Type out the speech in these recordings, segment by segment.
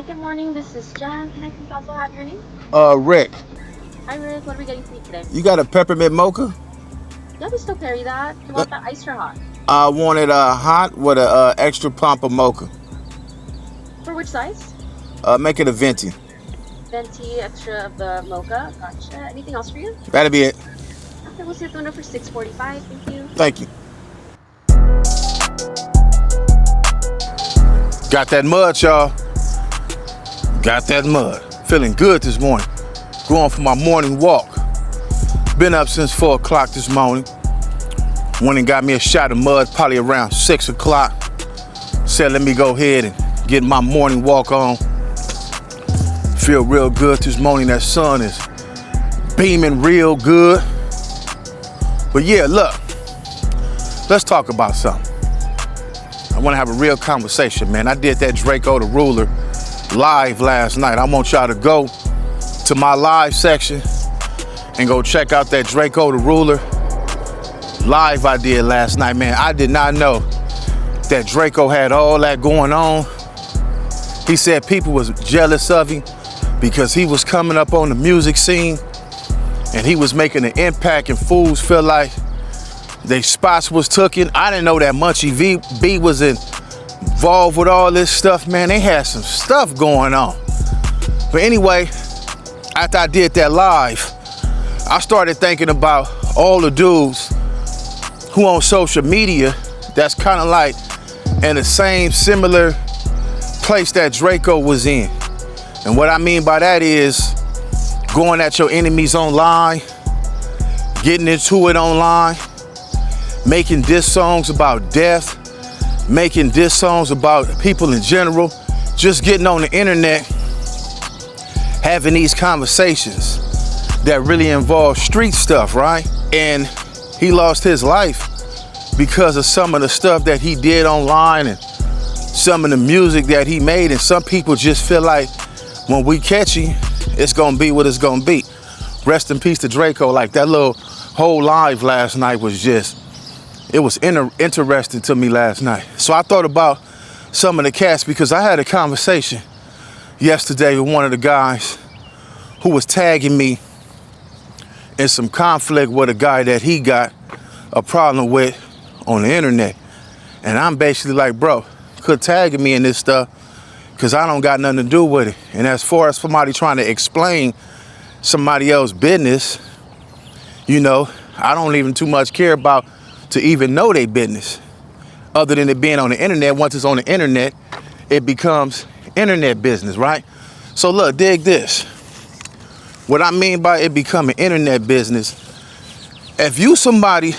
Good morning. This is Jan. Can I please also have your name? Rick, Hi, Rick. What are we getting for you today? you got a peppermint mocha? Yeah, we still carry that. Do you Uh, want that iced or hot? I wanted hot with a extra pump of mocha. For which size? Make it a venti. Venti, extra of the mocha. Gotcha. Anything else for you? That'll be it. Okay, we'll see the window for 6:45. Thank you. Thank you. Got that mud, y'all. Got that mud. Feeling good this morning. Going for my morning walk. Been up since 4 o'clock this morning. Went and got me a shot of mud probably around 6 o'clock. Said let me go ahead and get my morning walk on. Feel real good this morning. That sun is beaming real good. But yeah, look, let's talk about something. I want to have a real conversation, man. I did that Draco the Ruler live last night. I want y'all to go to my live section and go check out that Draco the Ruler live I did last night, man. I did not know that Draco had all that going on. He said people was jealous of him because he was coming up on the music scene and he was making an impact and fools feel like they spots was taken. I didn't know that Munchie B was involved with all this stuff, man. They had some stuff going on. But anyway, after I did that live, I started thinking about all the dudes who on social media that's kind of like in the same similar place that Draco was in. And what I mean by that is going at your enemies online, getting into it online, making diss songs about death, making diss songs about people in general, just getting on the internet, having these conversations that really involve street stuff, right? And he lost his life because of some of the stuff that he did online and some of the music that he made. And some people just feel like when we catch him, it's gonna be what it's gonna be. Rest in peace to Draco. Like that little whole live last night was just, it was interesting to me last night. So I thought about some of the cats because I had a conversation yesterday with one of the guys who was tagging me in some conflict with a guy that he got a problem with on the internet. And I'm basically like, bro, quit tagging me in this stuff because I don't got nothing to do with it. And as far as somebody trying to explain somebody else's business, you know, I don't even too much care about to even know their business other than it being on the internet. Once it's on the internet, it becomes internet business, right? So look, dig this. What I mean by it becoming internet business, if you somebody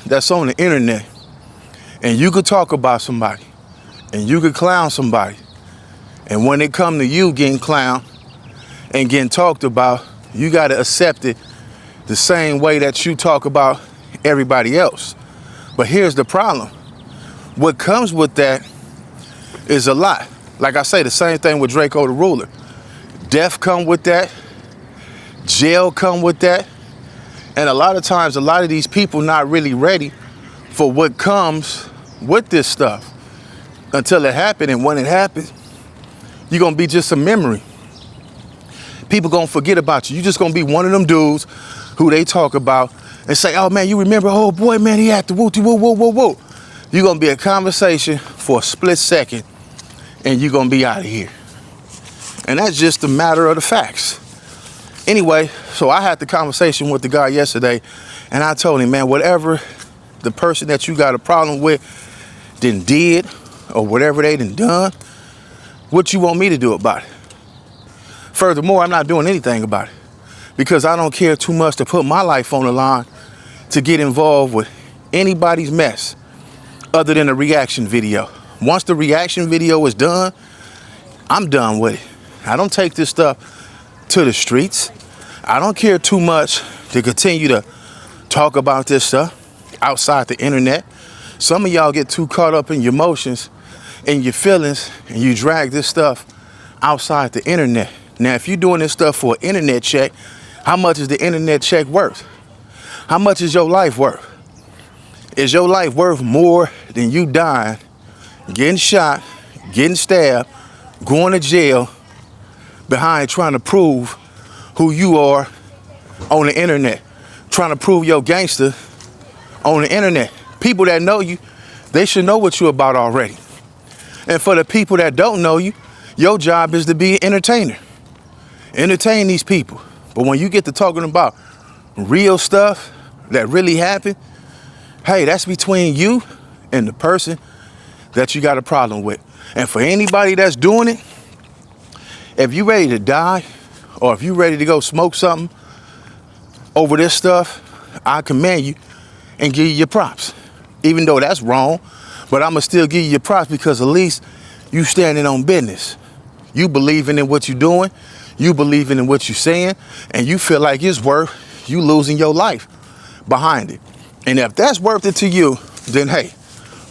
that's on the internet and you could talk about somebody and you could clown somebody, and when it come to you getting clowned and getting talked about, you got to accept it the same way that you talk about everybody else. But here's the problem. What comes with that is a lot. Like I say, the same thing with Draco the Ruler. Death come with that. Jail come with that. And a lot of times, a lot of these people not really ready for what comes with this stuff until it happens. And when it happens, you're going to be just a memory. People going to forget about you. You're just going to be one of them dudes who they talk about and say, oh man, you remember, oh boy, man, he had to woo, woo, woo, woo, woo. You're going to be a conversation for a split second and you're going to be out of here. And that's just a matter of the facts. Anyway, so I had the conversation with the guy yesterday and I told him, man, whatever the person that you got a problem with did or whatever they done, what you want me to do about it? Furthermore, I'm not doing anything about it because I don't care too much to put my life on the line to get involved with anybody's mess other than a reaction video. Once the reaction video is done, I'm done with it. I don't take this stuff to the streets. I don't care too much to continue to talk about this stuff outside the internet. Some of y'all get too caught up in your emotions and your feelings and you drag this stuff outside the internet. Now, if you're doing this stuff for an internet check, how much is the internet check worth? How much is your life worth? Is your life worth more than you dying, getting shot, getting stabbed, going to jail, behind trying to prove who you are on the internet, trying to prove your gangster on the internet. People that know you, they should know what you're about already. And for the people that don't know you, your job is to be an entertainer. Entertain these people. But when you get to talking about real stuff that really happened, hey, that's between you and the person that you got a problem with. And for anybody that's doing it, if you ready to die or if you ready to go smoke something over this stuff, I commend you and give you your props. Even though that's wrong, but I'ma still give you your props because at least you standing on business. You believing in what you're doing, you believing in what you're saying, and you feel like it's worth you losing your life behind it. And if that's worth it to you, then hey,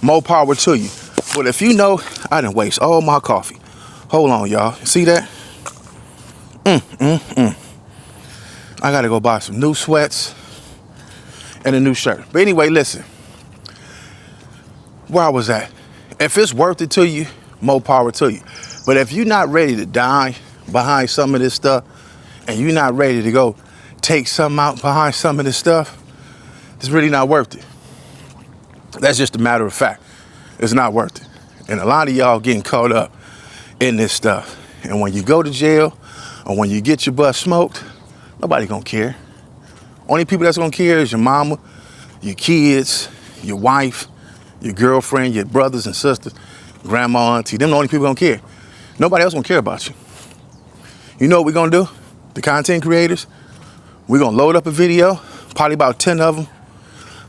more power to you. But if you know, I done waste all my coffee. Hold on, y'all. See that? I gotta go buy some new sweats and a new shirt. But anyway, listen. Where I was at. If it's worth it to you, more power to you. But if you're not ready to die behind some of this stuff, and you're not ready to go take something out behind some of this stuff, it's really not worth it. That's just a matter of fact. It's not worth it. And a lot of y'all getting caught up in this stuff. And when you go to jail or when you get your butt smoked, nobody gonna care. Only people that's gonna care is your mama, your kids, your wife, your girlfriend, your brothers and sisters, grandma, auntie. Them the only people gonna care. Nobody else gonna care about you. You know what we're gonna do? The content creators, we're gonna load up a video, probably about 10 of them,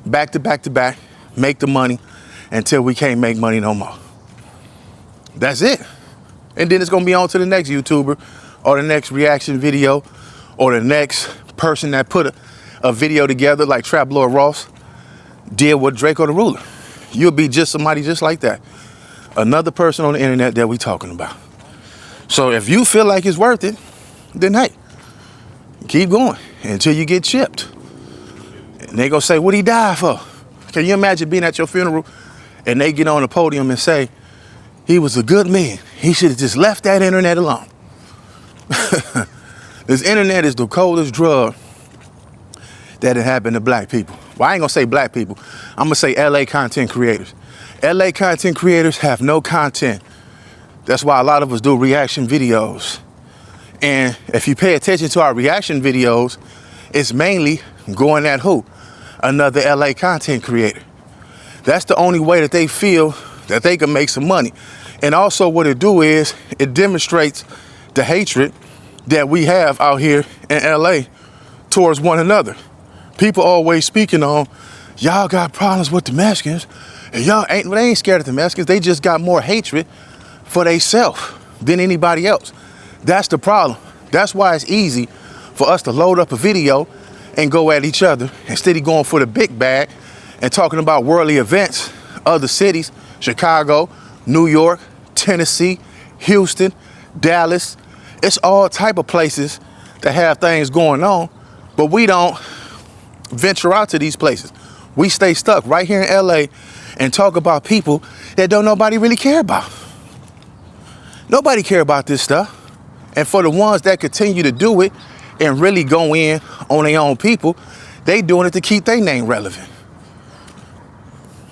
back to back to back, make the money until we can't make money no more. That's it. And then it's gonna be on to the next YouTuber or the next reaction video or the next person that put a video together like Trap Lord Ross did with Draco the Ruler. You'll be just somebody just like that. Another person on the internet that we talking about. So if you feel like it's worth it, then hey, keep going until you get chipped. And they gonna say, what'd he die for? Can you imagine being at your funeral and they get on the podium and say, he was a good man. He should have just left that internet alone. This internet is the coldest drug that had happened to black people. Well, I ain't gonna say black people. I'm gonna say LA content creators. LA content creators have no content. That's why a lot of us do reaction videos. And if you pay attention to our reaction videos, it's mainly going at who? Another LA content creator. That's the only way that they feel that they can make some money. And also what it do is it demonstrates the hatred that we have out here in LA towards one another. People always speaking on, y'all got problems with the Mexicans, and they ain't scared of the Mexicans. They just got more hatred for themselves than anybody else. That's the problem. That's why it's easy for us to load up a video and go at each other instead of going for the big bag and talking about worldly events, other cities, Chicago, New York, Tennessee, Houston, Dallas. It's all type of places that have things going on, but we don't venture out to these places. We stay stuck right here in LA and talk about people that don't nobody really care about. Nobody care about this stuff. And for the ones that continue to do it and really go in on their own people, they doing it to keep their name relevant.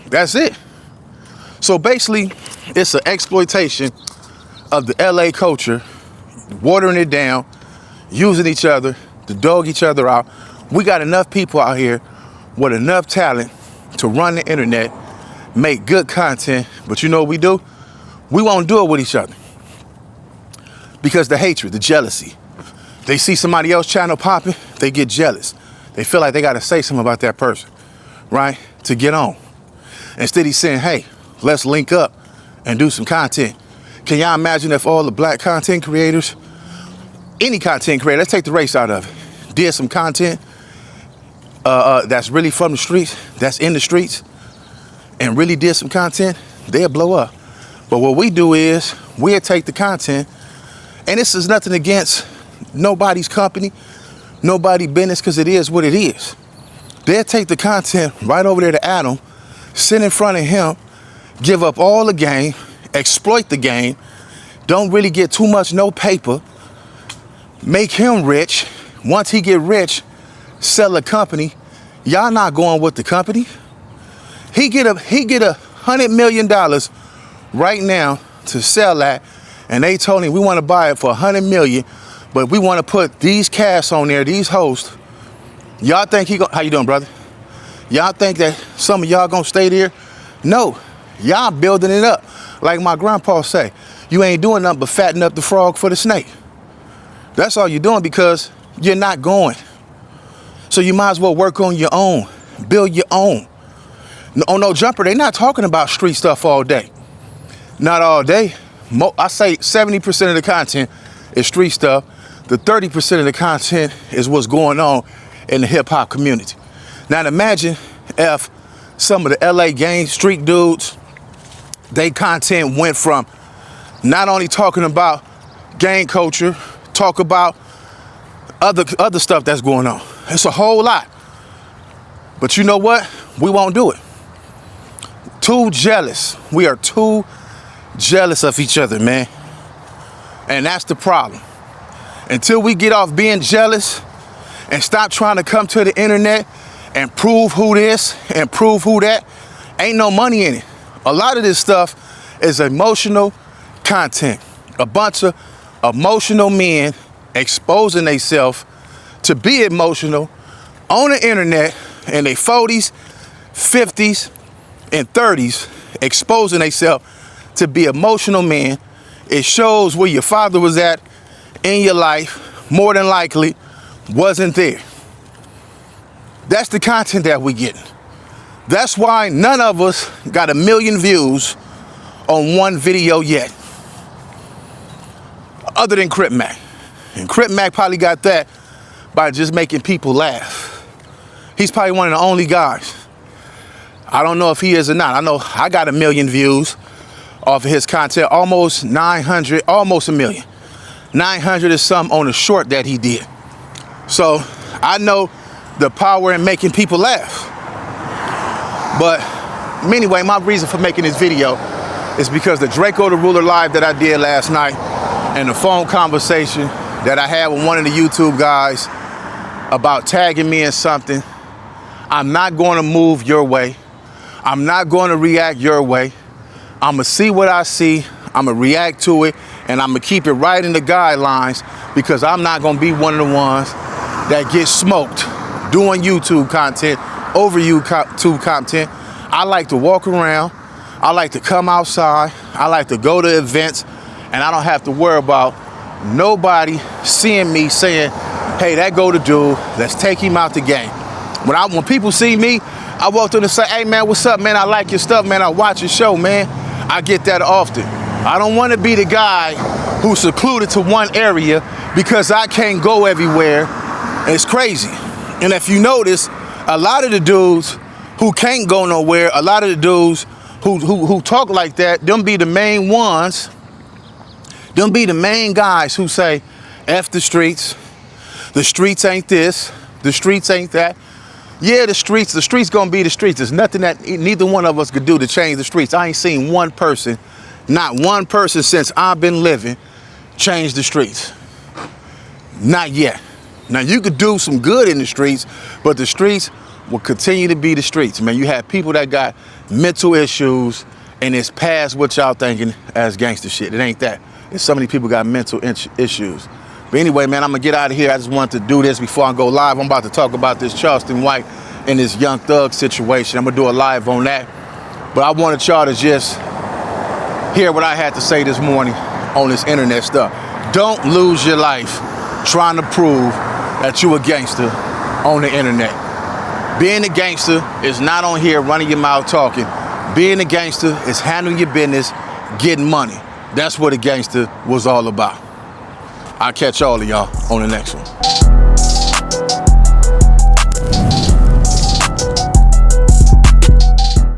That's it. So basically, it's an exploitation of the LA culture, watering it down, using each other to dog each other out. We got enough people out here with enough talent to run the internet, make good content, but you know what we do? We won't do it with each other. Because the hatred, the jealousy. They see somebody else channel popping, they get jealous. They feel like they gotta say something about that person, right? To get on. Instead he's saying, hey, let's link up and do some content. Can y'all imagine if all the black content creators, any content creator, let's take the race out of it, did some content that's really from the streets, that's in the streets, and really did some content, they'll blow up. But what we do is, we'll take the content, and this is nothing against nobody's company, nobody's business, because it is what it is. They'll take the content right over there to Adam, sit in front of him, give up all the game, exploit the game, don't really get too much no paper, make him rich. Once he get rich, sell a company. Y'all not going with the company. He get $100 million right now to sell that, and they told him we want to buy it for $100 million, but we want to put these casts on there, these hosts. Y'all think how you doing, brother? Y'all think that some of y'all gonna stay there? No, y'all building it up. Like my grandpa say, you ain't doing nothing but fatten up the frog for the snake. That's all you're doing because you're not going. So you might as well work on your own, build your own. On No Jumper, they not talking about street stuff all day. Not all day. I say 70% of the content is street stuff. The 30% of the content is what's going on in the hip hop community. Now imagine if some of the LA gang street dudes, they content went from not only talking about gang culture, talk about other stuff that's going on. It's a whole lot. But you know what? We won't do it. Too jealous. We are too jealous of each other, man. And that's the problem. Until we get off being jealous and stop trying to come to the internet and prove who this and prove who that, ain't no money in it. A lot of this stuff is emotional content. A bunch of emotional men exposing themselves to be emotional on the internet in their 40s, 50s, and 30s, exposing themselves to be emotional men. It shows where your father was at in your life, more than likely wasn't there. That's the content that we getting. That's why none of us got 1 million views on one video yet, other than Crip Mac. And Crip Mac probably got that by just making people laugh. He's probably one of the only guys. I don't know if he is or not. I know I got 1 million views off of his content, almost 900, almost 1 million. 900 is something on the short that he did. So I know the power in making people laugh. But anyway, my reason for making this video is because the Draco the Ruler live that I did last night and the phone conversation that I had with one of the YouTube guys about tagging me in something. I'm not going to move your way. I'm not going to react your way. I'm going to see what I see. I'm going to react to it, and I'm going to keep it right in the guidelines because I'm not going to be one of the ones that get smoked doing YouTube content over YouTube content. I like to walk around. I like to come outside. I like to go to events, and I don't have to worry about nobody seeing me saying, hey, that go to dude, let's take him out the game. When people see me, I walk through and say, hey man, what's up, man? I like your stuff, man. I watch your show, man. I get that often. I don't want to be the guy who's secluded to one area because I can't go everywhere. It's crazy. And if you notice, a lot of the dudes who can't go nowhere, a lot of the dudes who talk like that, them be the main ones, them be the main guys who say, F the streets ain't this, the streets ain't that. Yeah, the streets gonna be the streets. There's nothing that neither one of us could do to change the streets. I ain't seen one person, not one person since I've been living, change the streets. Not yet. Now you could do some good in the streets, but the streets will continue to be the streets, man. You have people that got mental issues and it's past what y'all thinking as gangster shit. It ain't that. And so many people got mental issues. But anyway, man, I'm gonna get out of here. I just wanted to do this before I go live. I'm about to talk about this Charleston White and this Young Thug situation. I'm gonna do a live on that. But I wanted y'all to just hear what I had to say this morning on this internet stuff. Don't lose your life trying to prove that you a gangster on the internet. Being a gangster is not on here running your mouth talking. Being a gangster is handling your business, getting money. That's what a gangster was all about. I'll catch all of y'all on the next one.